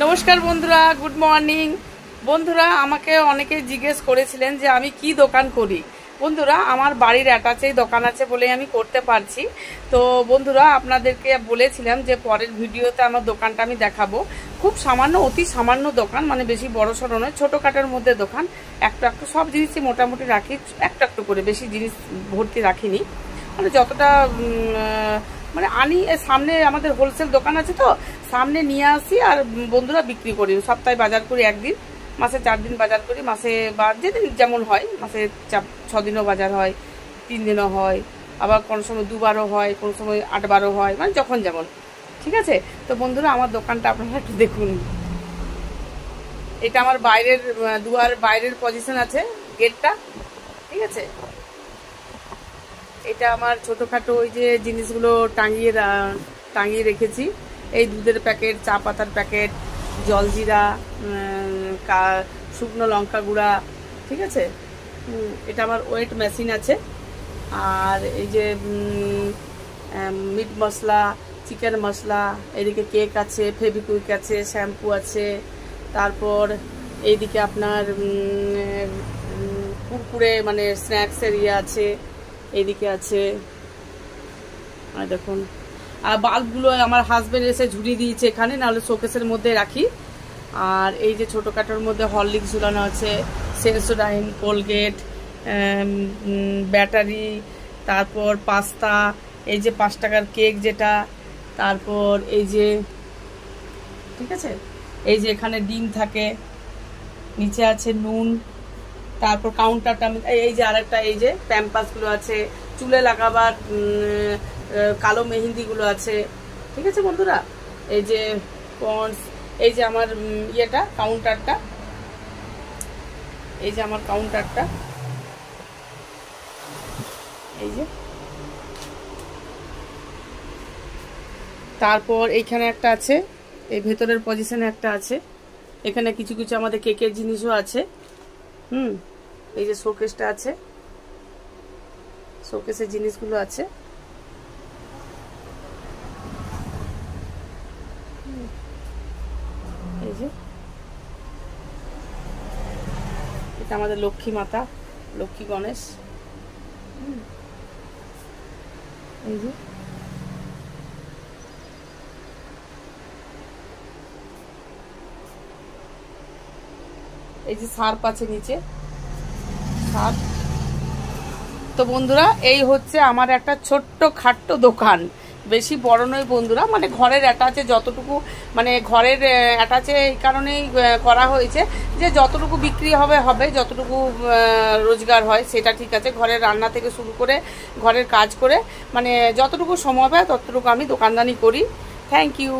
নমস্কার বন্ধুরা, good morning. বন্ধুরা, আমাকে অনেকে জিজ্ঞেস করেছিলেন যে আমি কি দোকান করি। বন্ধুরা, আমার বাড়ির অ্যাটাচেই দোকান আছে বলেই আমি করতে পারছি। তো বন্ধুরা, আপনাদেরকে বলেছিলাম যে পরের ভিডিওতে আমার দোকানটা আমি দেখাবো। খুব সামান্য, অতি সামান্য দোকান, মানে বেশি বড় সড়ো নয়, ছোটোখাটোর মধ্যে দোকান। একটু একটু সব জিনিসই মোটামুটি রাখি, একটু একটু করে, বেশি জিনিস ভর্তি রাখিনি। মানে যতটা মানে আনি, সামনে আমাদের হোলসেল দোকান আছে, তো সামনে নিয়ে আসি আর বন্ধুরা বিক্রি করি। সপ্তাহে বাজার করি একদিন, মাসে 4 দিন বাজার করি। মাসে বা যেদিন যেমন হয়, মাসে 6 দিনও বাজার হয়, 3 দিনও হয়, আবার কোনো সময় 2 বারও হয়, কোনো সময় 8 বারও হয়, মানে যখন যেমন। ঠিক আছে, তো বন্ধুরা আমার দোকানটা আপনারা একটু দেখুন। এটা আমার বাইরের দুয়ার বাইরের পজিশন আছে, গেটটা। ঠিক আছে, এটা আমার ছোটোখাটো ওই যে জিনিসগুলো টাঙিয়ে রেখেছি। এই দুধের প্যাকেট, চা পাতার প্যাকেট, জলজিরা, শুকনো লঙ্কা গুঁড়া। ঠিক আছে, এটা আমার ওয়েট মেশিন আছে। আর এই যে মিট মশলা, চিকেন মশলা, এদিকে কেক আছে, ফেভিকুইক আছে, শ্যাম্পু আছে। তারপর এইদিকে আপনার কুরকুরে মানে স্ন্যাক্সের ইয়ে আছে, এইদিকে আছে। আর দেখুন, আর বাল্বগুলো আমার হাজবেন্ড এসে ঝুড়ি দিয়েছে এখানে, নাহলে শোকেসের মধ্যে রাখি। আর এই যে ছোটোখাটোর মধ্যে হরলিক্স ঝুলানো আছে, সেন্সোডাইন, কোলগেট, ব্যাটারি, তারপর পাস্তা, এই যে 5 টাকার কেক যেটা, তারপর এই যে, ঠিক আছে, এই যে এখানে ডিম থাকে, নিচে আছে নুন। তারপর কাউন্টারটা, এই যে আরেকটা, এই যে প্যাম্পাসগুলো আছে, চুলে লাগাবার কালো মেহেন্দিগুলো আছে। ঠিক আছে বন্ধুরা, এই যে পন্ডস, এই যে আমার ইয়েটা কাউন্টারটা, এই যে আমার কাউন্টারটা, এই যে। তারপর এইখানে একটা আছে, এই ভেতরের পজিশনে একটা আছে। এখানে কিছু কিছু আমাদের কেকের জিনিসও আছে। এই যে শোকেসটা আছে, শোকেসের জিনিসগুলো আছে। এই যে এটা আমাদের লক্ষ্মী মাতা, লক্ষ্মী গণেশ। এই যে এই যে সার্প আছে নিচে, সার্প। তো বন্ধুরা, এই হচ্ছে আমার একটা ছোট্ট খাট্ট দোকান, বেশি বড় নয় বন্ধুরা। মানে ঘরের অ্যাটাচে যতটুকু, মানে ঘরের অ্যাটাচে এই কারণেই করা হয়েছে যে যতটুকু বিক্রি হবে হবে, যতটুকু রোজগার হয় সেটা ঠিক আছে। ঘরের রান্না থেকে শুরু করে ঘরের কাজ করে, মানে যতটুকু সময় পায় ততটুকু আমি দোকানদানি করি। Thank you.